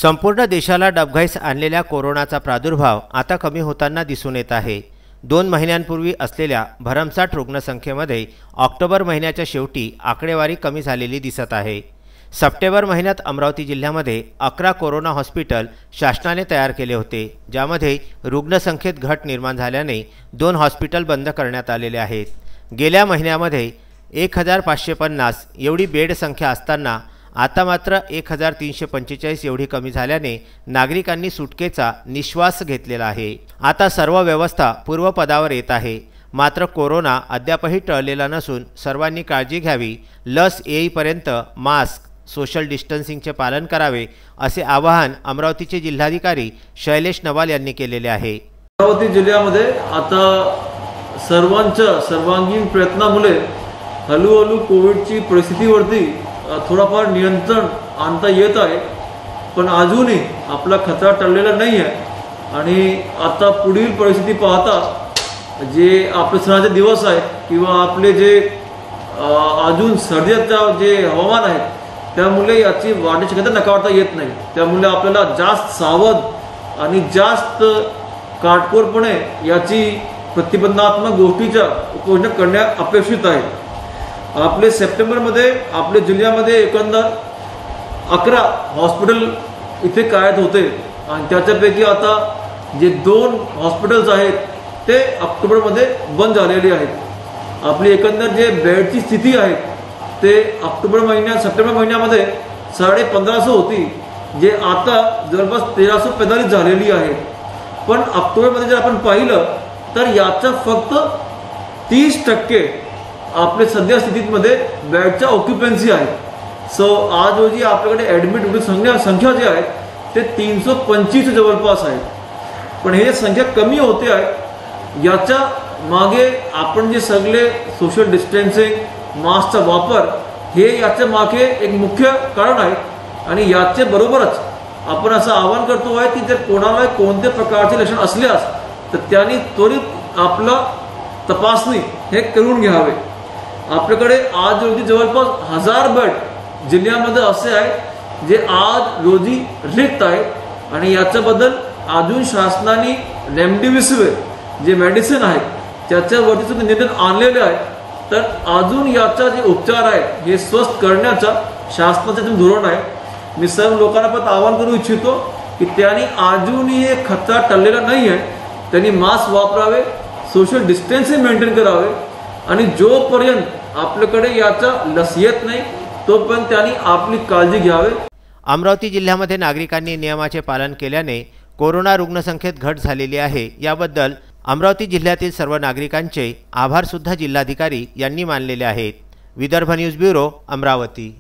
संपूर्ण देशाला डबघाईस आणलेल्या कोरोनाचा प्रादुर्भाव आता कमी होताना दिसून येत आहे। 2 महिन्यांपूर्वी असलेल्या भरमसाठ रुग्णसंख्येमध्ये ऑक्टोबर महिन्याच्या शेवटी आकडेवारी कमी झालेली दिसत आहे। सप्टेंबर महिन्यात अमरावती जिल्ह्यामध्ये 11 कोरोना हॉस्पिटल शासनाने तयार केले होते, ज्यामध्ये रुग्णसंख्येत घट निर्माण झाल्याने 2 हॉस्पिटल बंद करण्यात आलेले आहेत। गेल्या महिन्यामध्ये 1550 एवढी बेड संख्या असताना आता मात्र 1345 एवढी कमी झाल्याने नागरिकांनी सुटकेचा निश्वास घेतलेला आहे। आता सर्व व्यवस्था पूर्वपदावर येत आहे। मात्र कोरोना अद्यापही टळलेला नसून सर्वांनी काळजी घ्यावी, लस येईपर्यंत मास्क, सोशल डिस्टन्सिंगचे पालन करावे असे आवाहन अमरावतीचे जिल्हाधिकारी शैलेश नवाल यांनी केलेले आहे। अमरावती जिल्ह्यामध्ये आता सर्वांच्या सर्वांगीण प्रयत्नामुळे हळूहळू कोविडची परिस्थितीवरती थोडाफार नियंत्रण आणता येत आहे, पण अजूनही आपला खतरा टळलेला नाही आहे। आणि आता पुढील परिस्थिती पाहता जे आपले सणाचे दिवस आहेत किंवा आपले जे अजून सर्दीचा जे हवामान आहे त्यामुळे याची वाढीची शक्यता नकारता येत नाही। त्यामुळे आपल्याला जास्त सावध आणि जास्त काटकोरपणे याची प्रतिबंधात्मक गोष्टीचा उपाययोजना करणे अपेक्षित आहे। आपले सप्टेंबरमध्ये आपल्या जिल्ह्यामध्ये एकंदर 11 हॉस्पिटल इथे कार्यरत होते आणि त्याच्यापैकी आता जे 2 हॉस्पिटल्स आहेत ते ऑक्टोबरमध्ये बंद झालेले आहेत। आपली एकंदर जे बेडची स्थिती आहे ते सप्टेंबर महिन्यामध्ये 1550 होती, जे आता जवळपास 1345 झालेली आहे। पण ऑक्टोबरमध्ये जर आपण पाहिलं तर याचा फक्त 30% आपले सध्या स्थितीमध्ये बेडच्या ऑक्युपन्सी आहे। सो आज रोजी आपल्याकडे ॲडमिट होण्याची संख्या जी आहे ते 325 जवळपास आहे। पण हे संख्या कमी होते आहे, याच्या मागे आपण जे सगळे सोशल डिस्टन्सिंग, मास्कचा वापर हे याच्या मागे एक मुख्य कारण आहे। आणि याचे बरोबरच आपण असं आवाहन करतो आहे की जर कोणाला कोणत्या प्रकारचे लक्षण असल्यास तर त्यांनी त्वरित आपला तपासणी हे करून घ्यावे। आपल्याकडे आज रोजी जवळपास 1000 बेड जिल्ह्यामध्ये असे आहे जे आज रोजी रिक्त आहेत आणि याच्याबद्दल अजून शासनाने रेमडेसिविर जे मेडिसिन आहे त्याच्यावरती सुद्धा नियंत्रण आणलेले आहे। तर अजून याचा जे उपचार आहे हे स्वस्त करण्याचा शासनाचे धोरण आहे। मी सर्व लोकांना पण आवाहन करू इच्छितो की त्यांनी अजूनही हे खतरा टळलेला नाही आहे, त्यांनी मास्क वापरावे, सोशल डिस्टन्सिंग मेंटेन करावे आणि जोपर्यंत आपल्याकडे याचा लस येत नाही तोपर्यंत त्यांनी आपली काळजी घ्यावी। अमरावती जिल्ह्यामध्ये नागरिकांनी नियमाचे पालन केल्याने कोरोना रुग्णसंख्येत घट झालेली आहे। याबद्दल अमरावती जिल्ह्यातील सर्व नागरिकांचे आभार सुद्धा जिल्हाधिकारी यांनी मानलेले आहेत। Vidarbha news bureau, Amravati.